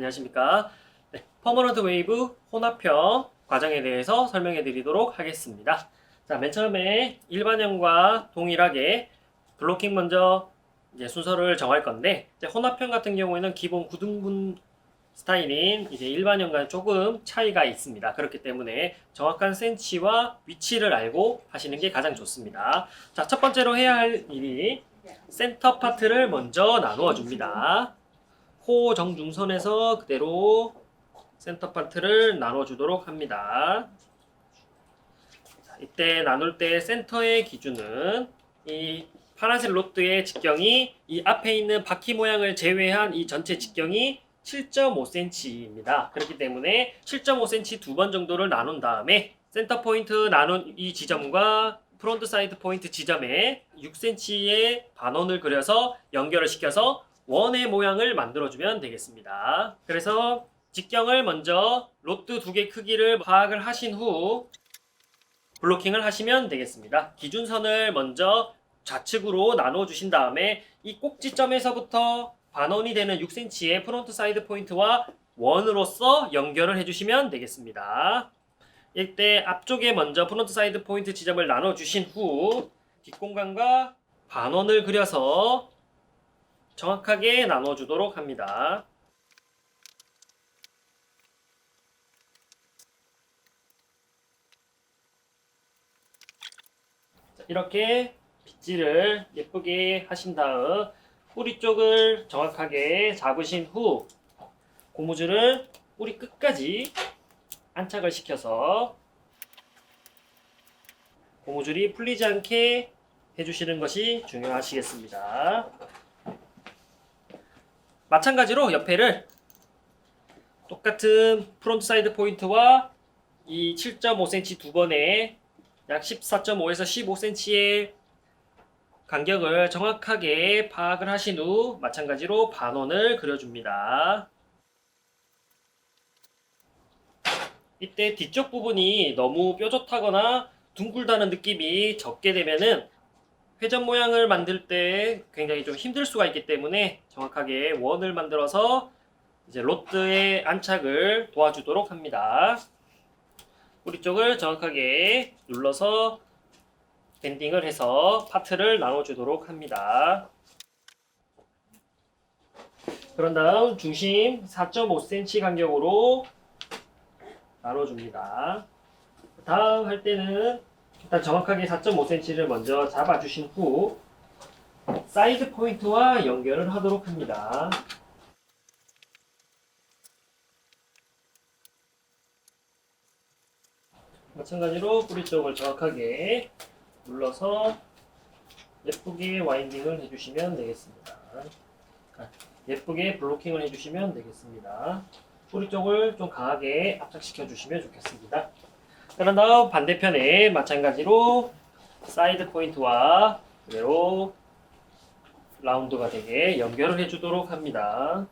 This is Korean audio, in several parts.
안녕하십니까. 네, 퍼머넌트 웨이브 혼합형 과정에 대해서 설명해 드리도록 하겠습니다. 자, 맨 처음에 일반형과 동일하게 블로킹 먼저 이제 순서를 정할 건데, 이제 혼합형 같은 경우에는 기본 9등분 스타일인 이제 일반형과는 조금 차이가 있습니다. 그렇기 때문에 정확한 센치와 위치를 알고 하시는 게 가장 좋습니다. 자, 첫 번째로 해야 할 일이 센터 파트를 먼저 나누어 줍니다. 코 정중선에서 그대로 센터 파트를 나눠주도록 합니다. 자, 이때 나눌 때 센터의 기준은 이 파란색 로트의 직경이 이 앞에 있는 바퀴 모양을 제외한 이 전체 직경이 7.5cm입니다. 그렇기 때문에 7.5cm 두 번 정도를 나눈 다음에 센터 포인트 나눈 이 지점과 프론트 사이드 포인트 지점에 6cm의 반원을 그려서 연결을 시켜서 원의 모양을 만들어주면 되겠습니다. 그래서 직경을 먼저 로트 두 개 크기를 파악을 하신 후 블로킹을 하시면 되겠습니다. 기준선을 먼저 좌측으로 나눠 주신 다음에 이 꼭지점에서부터 반원이 되는 6cm의 프론트 사이드 포인트와 원으로서 연결을 해주시면 되겠습니다. 이때 앞쪽에 먼저 프론트 사이드 포인트 지점을 나눠 주신 후 뒷공간과 반원을 그려서 정확하게 나눠주도록 합니다. 자, 이렇게 빗질을 예쁘게 하신 다음 뿌리 쪽을 정확하게 잡으신 후 고무줄을 뿌리 끝까지 안착을 시켜서 고무줄이 풀리지 않게 해주시는 것이 중요하시겠습니다. 마찬가지로 옆에를 똑같은 프론트 사이드 포인트와 이 7.5cm 두 번에 약 14.5에서 15cm의 간격을 정확하게 파악을 하신 후 마찬가지로 반원을 그려줍니다. 이때 뒤쪽 부분이 너무 뾰족하거나 둥글다는 느낌이 적게 되면은 회전 모양을 만들 때 굉장히 좀 힘들 수가 있기 때문에 정확하게 원을 만들어서 이제 로트의 안착을 도와주도록 합니다. 뿌리 쪽을 정확하게 눌러서 밴딩을 해서 파트를 나눠주도록 합니다. 그런 다음 중심 4.5cm 간격으로 나눠줍니다. 다음 할 때는 일단 정확하게 4.5cm를 먼저 잡아주신 후 사이드 포인트와 연결을 하도록 합니다. 마찬가지로 뿌리 쪽을 정확하게 눌러서 예쁘게 와인딩을 해주시면 되겠습니다. 예쁘게 블로킹을 해주시면 되겠습니다. 뿌리 쪽을 좀 강하게 압착시켜 주시면 좋겠습니다. 그런 다음 반대편에 마찬가지로 사이드 포인트와 그대로 라운드가 되게 연결을 해주도록 합니다.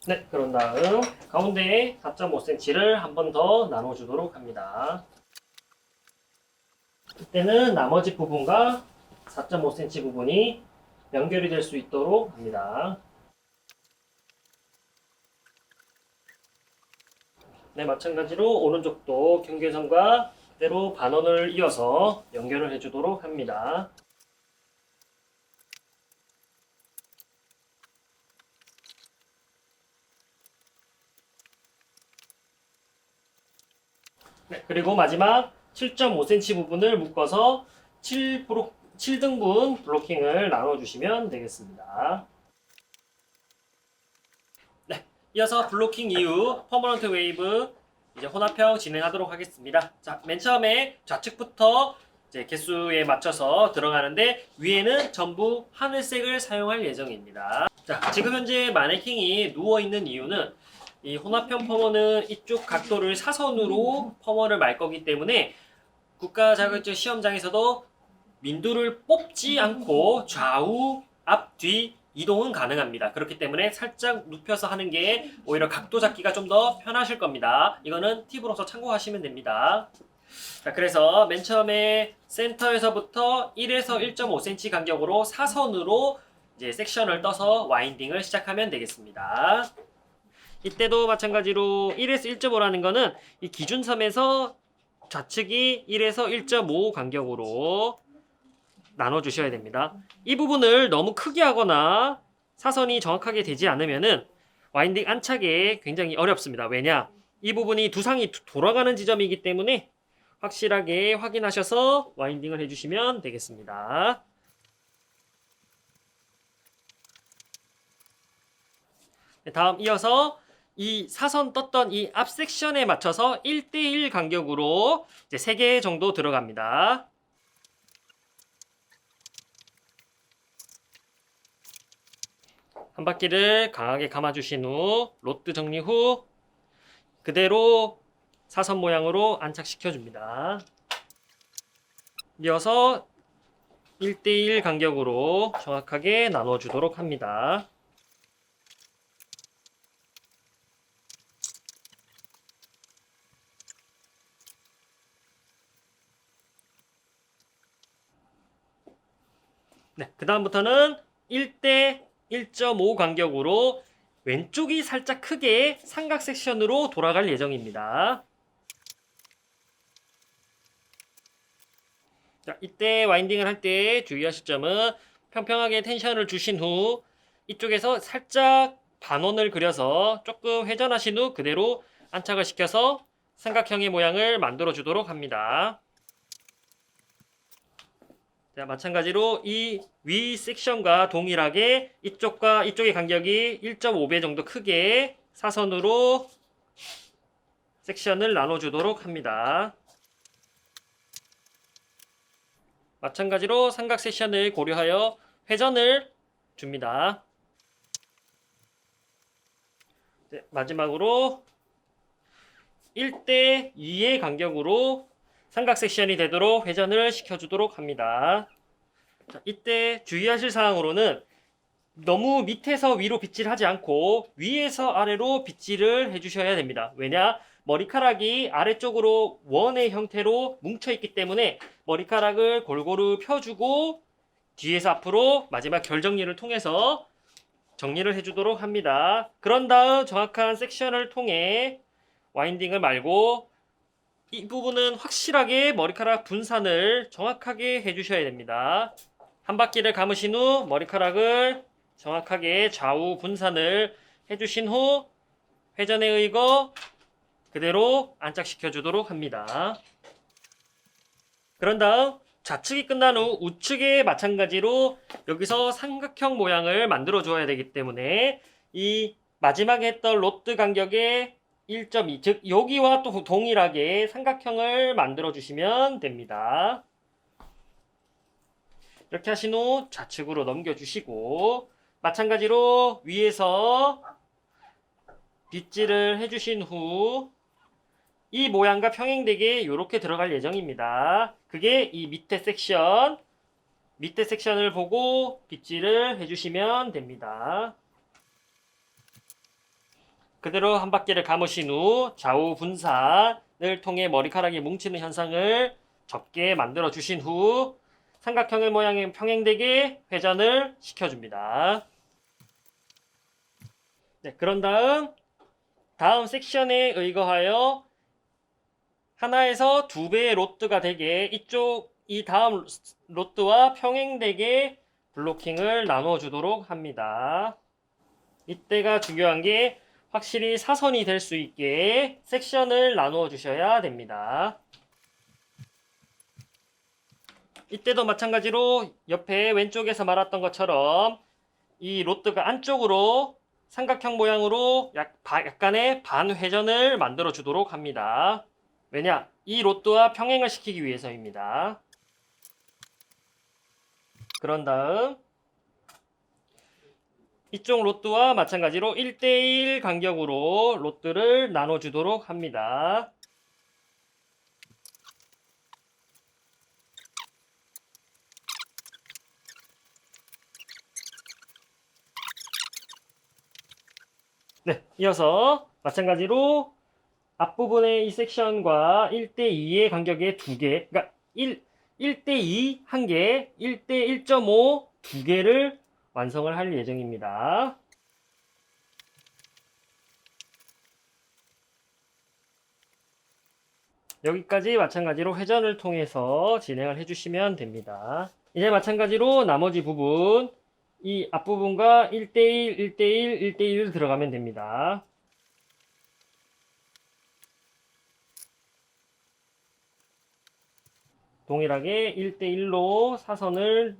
네, 그런 다음 가운데에 4.5cm를 한 번 더 나눠주도록 합니다. 이때는 나머지 부분과 4.5cm 부분이 연결이 될 수 있도록 합니다. 네, 마찬가지로 오른쪽도 경계선과 그대로 반원을 이어서 연결을 해주도록 합니다. 네, 그리고 마지막 7.5cm 부분을 묶어서 7등분 블로킹을 나눠주시면 되겠습니다. 네, 이어서 블로킹 이후 퍼머넌트 웨이브 이제 혼합형 진행하도록 하겠습니다. 자, 맨 처음에 좌측부터 이제 개수에 맞춰서 들어가는데 위에는 전부 하늘색을 사용할 예정입니다. 자, 지금 현재 마네킹이 누워있는 이유는 이 혼합형 퍼머는 이쪽 각도를 사선으로 퍼머를 말 거기 때문에 국가 자격증 시험장에서도 민두를 뽑지 않고 좌우, 앞, 뒤 이동은 가능합니다. 그렇기 때문에 살짝 눕혀서 하는 게 오히려 각도 잡기가 좀 더 편하실 겁니다. 이거는 팁으로서 참고하시면 됩니다. 자, 그래서 맨 처음에 센터에서부터 1에서 1.5cm 간격으로 사선으로 이제 섹션을 떠서 와인딩을 시작하면 되겠습니다. 이때도 마찬가지로 1에서 1.5라는 거는 이 기준섬에서 좌측이 1에서 1.5 간격으로 나눠주셔야 됩니다. 이 부분을 너무 크게 하거나 사선이 정확하게 되지 않으면은 와인딩 안착에 굉장히 어렵습니다. 왜냐? 이 부분이 두상이 돌아가는 지점이기 때문에 확실하게 확인하셔서 와인딩을 해주시면 되겠습니다. 네, 다음 이어서 이 사선 떴던 이 앞 섹션에 맞춰서 1대1 간격으로 이제 3개 정도 들어갑니다. 한 바퀴를 강하게 감아주신 후 로드 정리 후 그대로 사선 모양으로 안착시켜 줍니다. 이어서 1대1 간격으로 정확하게 나눠주도록 합니다. 네, 그 다음부터는 1대 1.5 간격으로 왼쪽이 살짝 크게 삼각 섹션으로 돌아갈 예정입니다. 자, 이때 와인딩을 할 때 주의하실 점은 평평하게 텐션을 주신 후 이쪽에서 살짝 반원을 그려서 조금 회전하신 후 그대로 안착을 시켜서 삼각형의 모양을 만들어 주도록 합니다. 자, 마찬가지로 이 위 섹션과 동일하게 이쪽과 이쪽의 간격이 1.5배 정도 크게 사선으로 섹션을 나눠주도록 합니다. 마찬가지로 삼각 섹션을 고려하여 회전을 줍니다. 네, 마지막으로 1대 2의 간격으로 삼각 섹션이 되도록 회전을 시켜주도록 합니다. 자, 이때 주의하실 사항으로는 너무 밑에서 위로 빗질하지 않고 위에서 아래로 빗질을 해주셔야 됩니다. 왜냐? 머리카락이 아래쪽으로 원의 형태로 뭉쳐있기 때문에 머리카락을 골고루 펴주고 뒤에서 앞으로 마지막 결 정리를 통해서 정리를 해주도록 합니다. 그런 다음 정확한 섹션을 통해 와인딩을 말고 이 부분은 확실하게 머리카락 분산을 정확하게 해주셔야 됩니다. 한 바퀴를 감으신 후 머리카락을 정확하게 좌우 분산을 해주신 후 회전에 의거 그대로 안착시켜 주도록 합니다. 그런 다음 좌측이 끝난 후 우측에 마찬가지로 여기서 삼각형 모양을 만들어 줘야 되기 때문에 이 마지막에 했던 로드 간격의 1.2, 즉 여기와 또 동일하게 삼각형을 만들어 주시면 됩니다. 이렇게 하신 후 좌측으로 넘겨주시고 마찬가지로 위에서 빗질을 해주신 후 이 모양과 평행되게 이렇게 들어갈 예정입니다. 그게 이 밑에 섹션을 보고 빗질을 해주시면 됩니다. 그대로 한 바퀴를 감으신 후 좌우 분산을 통해 머리카락이 뭉치는 현상을 적게 만들어 주신 후 삼각형의 모양에 평행되게 회전을 시켜줍니다. 네, 그런 다음 섹션에 의거하여 하나에서 2배의 로드가 되게 이 다음 로드와 평행되게 블로킹을 나눠 주도록 합니다. 이때가 중요한 게 확실히 사선이 될 수 있게 섹션을 나누어 주셔야 됩니다. 이때도 마찬가지로 옆에 왼쪽에서 말했던 것처럼 이 로드가 안쪽으로 삼각형 모양으로 약간의 반회전을 만들어 주도록 합니다. 왜냐? 이 로드와 평행을 시키기 위해서입니다. 그런 다음 이쪽 로드와 마찬가지로 1대1 간격으로 로드를 나눠주도록 합니다. 네, 이어서 마찬가지로 앞부분의 이 섹션과 1대2의 간격의 두 개, 그러니까 1대2 한 개, 1대1.5 두 개를 완성을 할 예정입니다. 여기까지 마찬가지로 회전을 통해서 진행을 해주시면 됩니다. 이제 마찬가지로 나머지 부분, 이 앞부분과 1대1, 1대1, 1대1 들어가면 됩니다. 동일하게 1대1로 사선을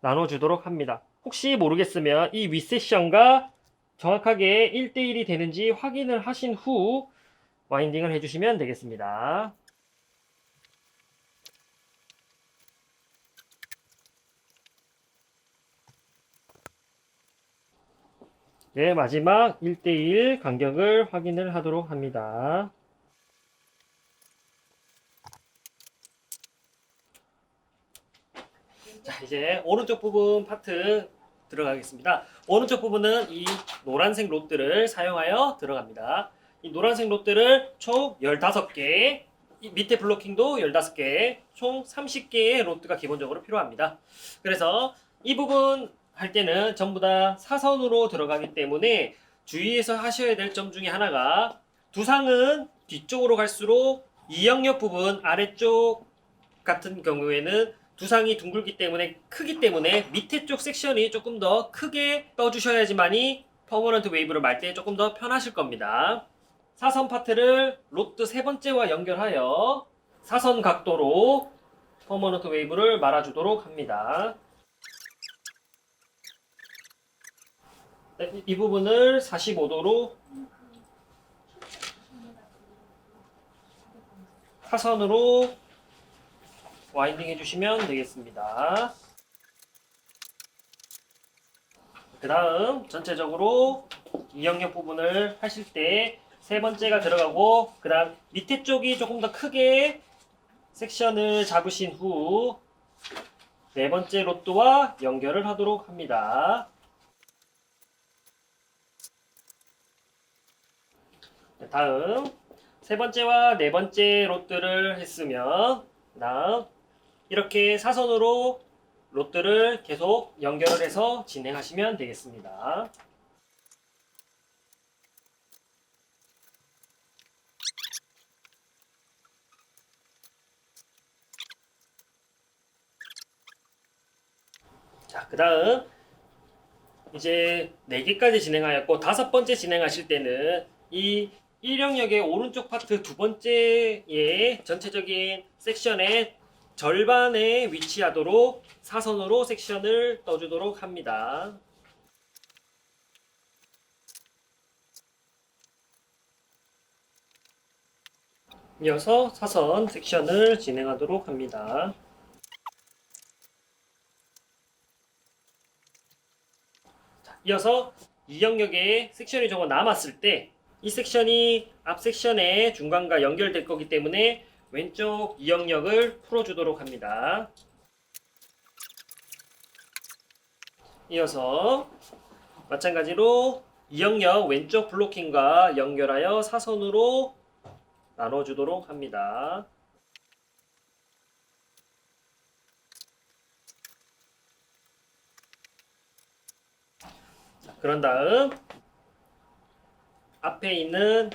나눠주도록 합니다. 혹시 모르겠으면 이 윗세션과 정확하게 1대1이 되는지 확인을 하신 후 와인딩을 해주시면 되겠습니다. 네, 마지막 1대1 간격을 확인을 하도록 합니다. 자, 이제 오른쪽 부분 파트 들어가겠습니다. 오른쪽 부분은 이 노란색 롯들을 사용하여 들어갑니다. 이 노란색 롯들을 총 15개, 이 밑에 블로킹도 15개, 총 30개의 롯드가 기본적으로 필요합니다. 그래서 이 부분 할 때는 전부 다 사선으로 들어가기 때문에 주의해서 하셔야 될 점 중에 하나가, 두상은 뒤쪽으로 갈수록 이 영역 부분 아래쪽 같은 경우에는 두상이 둥글기 때문에, 크기 때문에 밑에 쪽 섹션이 조금 더 크게 떠주셔야지만이 퍼머넌트 웨이브를 말 때 조금 더 편하실 겁니다. 사선 파트를 로드 세 번째와 연결하여 사선 각도로 퍼머넌트 웨이브를 말아주도록 합니다. 네, 이 부분을 45도로 사선으로 와인딩 해주시면 되겠습니다. 그 다음 전체적으로 이 영역 부분을 하실 때 세 번째가 들어가고, 그 다음 밑에 쪽이 조금 더 크게 섹션을 잡으신 후 네 번째 로드와 연결을 하도록 합니다. 다음 세 번째와 네 번째 로드를 했으면, 그 다음 이렇게 사선으로 롯들을 계속 연결을 해서 진행하시면 되겠습니다. 자, 그 다음 이제 4개까지 진행하였고, 5번째 진행하실 때는 이 1영역의 오른쪽 파트 두 번째의 전체적인 섹션의 절반에 위치하도록 사선으로 섹션을 떠주도록 합니다. 이어서 사선 섹션을 진행하도록 합니다. 이어서 이 영역에 섹션이 조금 남았을 때, 이 섹션이 앞 섹션의 중간과 연결될 거기 때문에 왼쪽 이 영역을 풀어주도록 합니다. 이어서 마찬가지로 이 영역 왼쪽 블로킹과 연결하여 사선으로 나눠주도록 합니다. 그런 다음 앞에 있는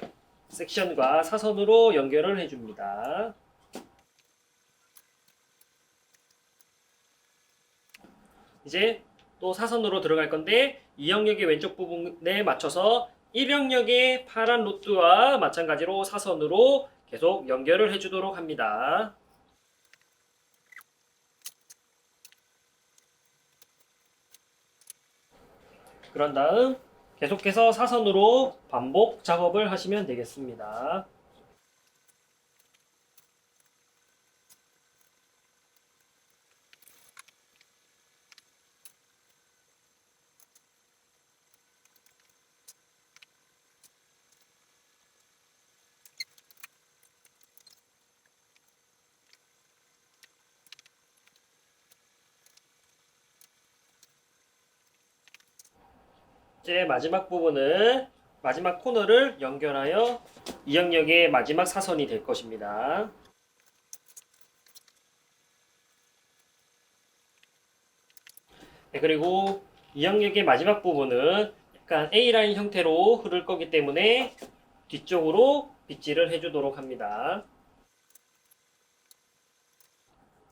섹션과 사선으로 연결을 해줍니다. 이제 또 사선으로 들어갈 건데, 이 영역의 왼쪽 부분에 맞춰서 1영역의 파란 로드와 마찬가지로 사선으로 계속 연결을 해주도록 합니다. 그런 다음 계속해서 사선으로 반복 작업을 하시면 되겠습니다. 이제 마지막 부분은 마지막 코너를 연결하여 이영역의 마지막 사선이 될 것입니다. 네, 그리고 이영역의 마지막 부분은 약간 A라인 형태로 흐를 거기 때문에 뒤쪽으로 빗질을 해주도록 합니다.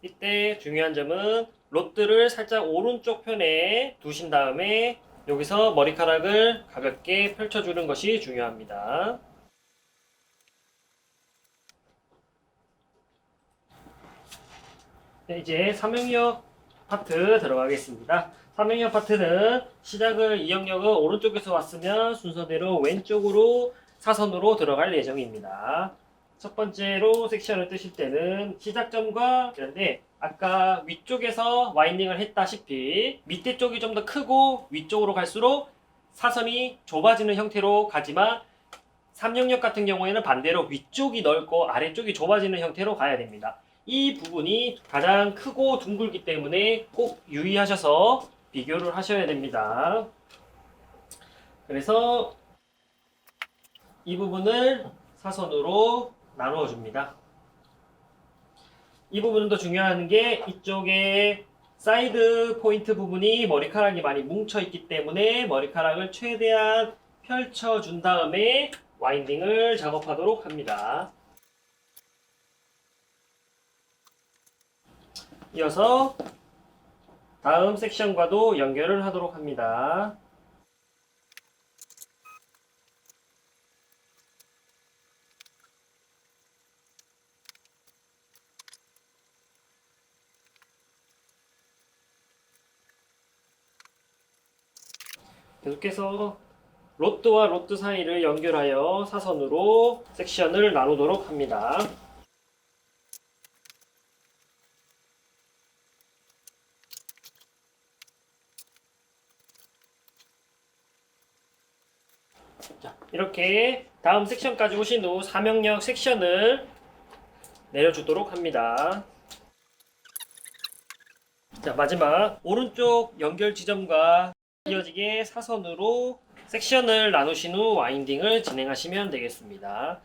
이때 중요한 점은 로드를 살짝 오른쪽 편에 두신 다음에 여기서 머리카락을 가볍게 펼쳐주는 것이 중요합니다. 네, 이제 삼형역 파트 들어가겠습니다. 삼형역 파트는 시작을 이영역은 오른쪽에서 왔으면 순서대로 왼쪽으로 사선으로 들어갈 예정입니다. 첫 번째로 섹션을 뜨실 때는 시작점과 그런데 아까 위쪽에서 와인딩을 했다시피 밑에 쪽이 좀 더 크고 위쪽으로 갈수록 사선이 좁아지는 형태로 가지만 삼형역 같은 경우에는 반대로 위쪽이 넓고 아래쪽이 좁아지는 형태로 가야 됩니다. 이 부분이 가장 크고 둥글기 때문에 꼭 유의하셔서 비교를 하셔야 됩니다. 그래서 이 부분을 사선으로 나누어 줍니다. 이 부분은 더 중요한 게 이쪽에 사이드 포인트 부분이 머리카락이 많이 뭉쳐 있기 때문에 머리카락을 최대한 펼쳐 준 다음에 와인딩을 작업하도록 합니다. 이어서 다음 섹션과도 연결을 하도록 합니다. 계속해서 로드와 로드 사이를 연결하여 사선으로 섹션을 나누도록 합니다. 자, 이렇게 다음 섹션까지 오신 후 삼형역 섹션을 내려주도록 합니다. 자, 마지막 오른쪽 연결 지점과 이어지게 사선으로 섹션을 나누신 후 와인딩을 진행하시면 되겠습니다.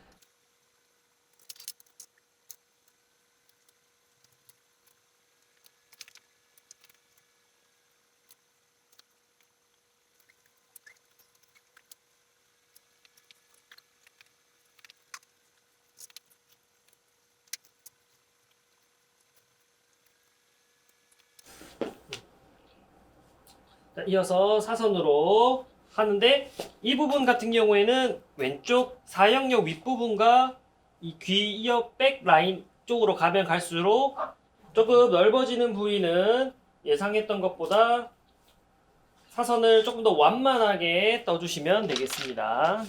자, 이어서 사선으로 하는데 이 부분 같은 경우에는 왼쪽 사형역 윗부분과 이 귀 이어 백 라인 쪽으로 가면 갈수록 조금 넓어지는 부위는 예상했던 것보다 사선을 조금 더 완만하게 떠주시면 되겠습니다.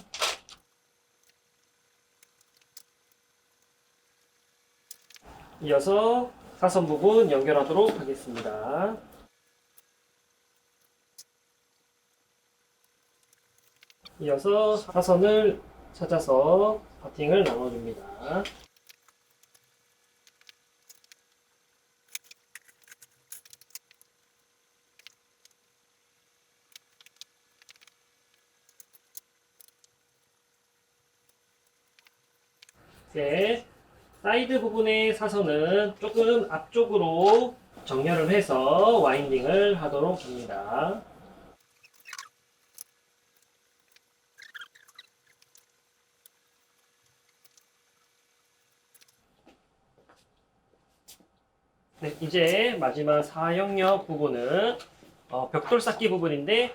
이어서 사선 부분 연결하도록 하겠습니다. 이어서 사선을 찾아서 파팅을 나눠줍니다. 이제 사이드 부분의 사선은 조금 앞쪽으로 정렬을 해서 와인딩을 하도록 합니다. 네, 이제 마지막 사형역 부분은 벽돌 쌓기 부분인데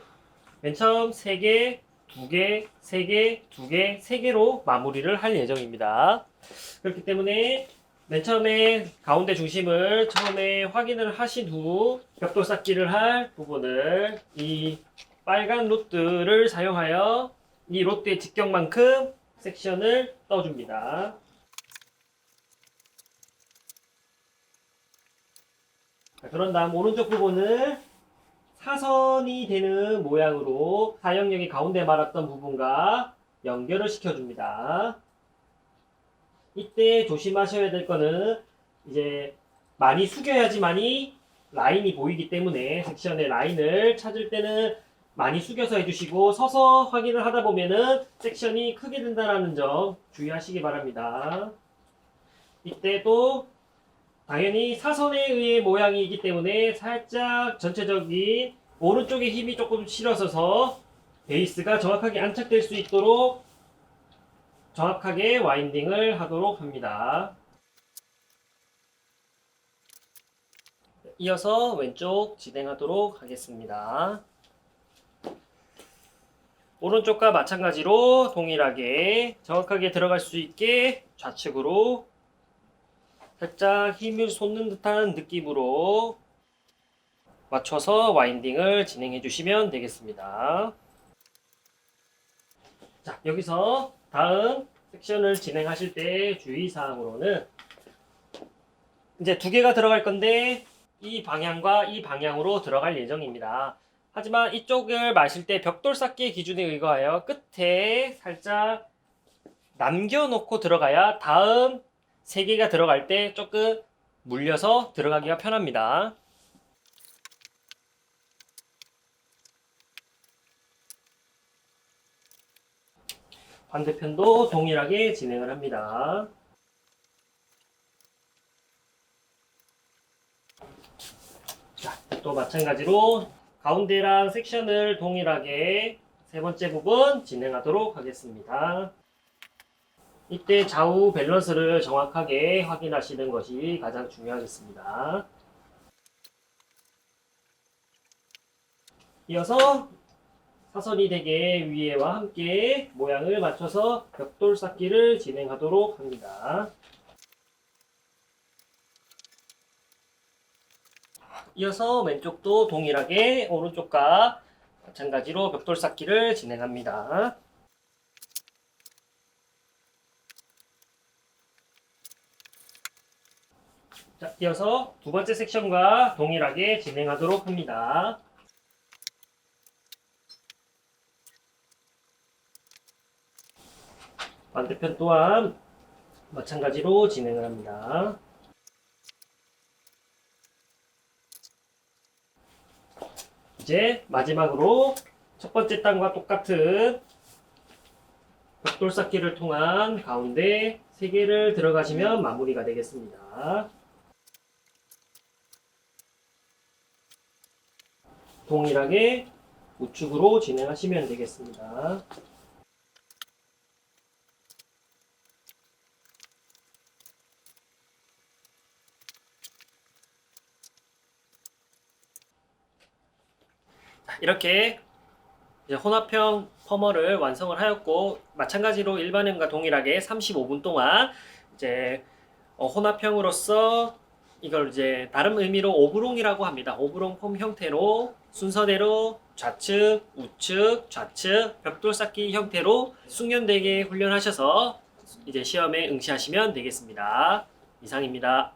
맨 처음 3개, 2개, 3개, 2개, 3개로 마무리를 할 예정입니다. 그렇기 때문에 맨 처음에 가운데 중심을 처음에 확인을 하신 후 벽돌 쌓기를 할 부분을 이 빨간 로드를 사용하여 이 로드의 직경만큼 섹션을 떠줍니다. 그런 다음 오른쪽 부분을 사선이 되는 모양으로 사형역이 가운데 말았던 부분과 연결을 시켜줍니다. 이때 조심하셔야 될 거는 이제 많이 숙여야지만이 라인이 보이기 때문에 섹션의 라인을 찾을 때는 많이 숙여서 해주시고 서서 확인을 하다 보면은 섹션이 크게 된다는 점 주의하시기 바랍니다. 이때도 당연히 사선에 의해 모양이기 때문에 살짝 전체적인 오른쪽에 힘이 조금 실어서서 베이스가 정확하게 안착될 수 있도록 정확하게 와인딩을 하도록 합니다. 이어서 왼쪽 진행하도록 하겠습니다. 오른쪽과 마찬가지로 동일하게 정확하게 들어갈 수 있게 좌측으로 살짝 힘을 솟는 듯한 느낌으로 맞춰서 와인딩을 진행해 주시면 되겠습니다. 자, 여기서 다음 섹션을 진행하실 때 주의사항으로는 이제 두 개가 들어갈 건데 이 방향과 이 방향으로 들어갈 예정입니다. 하지만 이쪽을 마실 때 벽돌 쌓기 기준에 의거하여 끝에 살짝 남겨놓고 들어가야 다음 세 개가 들어갈 때 조금 물려서 들어가기가 편합니다. 반대편도 동일하게 진행을 합니다. 자, 또 마찬가지로 가운데랑 섹션을 동일하게 세 번째 부분 진행하도록 하겠습니다. 이때 좌우 밸런스를 정확하게 확인하시는 것이 가장 중요하겠습니다. 이어서 사선이 되게 위에와 함께 모양을 맞춰서 벽돌 쌓기를 진행하도록 합니다. 이어서 왼쪽도 동일하게 오른쪽과 마찬가지로 벽돌 쌓기를 진행합니다. 자, 이어서 두 번째 섹션과 동일하게 진행하도록 합니다. 반대편 또한 마찬가지로 진행을 합니다. 이제 마지막으로 첫 번째 단과 똑같은 벽돌 쌓기를 통한 가운데 3개를 들어가시면 마무리가 되겠습니다. 동일하게 우측으로 진행하시면 되겠습니다. 이렇게 이제 혼합형 퍼머를 완성을 하였고, 마찬가지로 일반형과 동일하게 35분 동안 이제 혼합형으로서 이걸 이제 다른 의미로 오브롱이라고 합니다. 오브롱 폼 형태로 순서대로 좌측, 우측, 좌측 벽돌 쌓기 형태로 숙련되게 훈련하셔서 이제 시험에 응시하시면 되겠습니다. 이상입니다.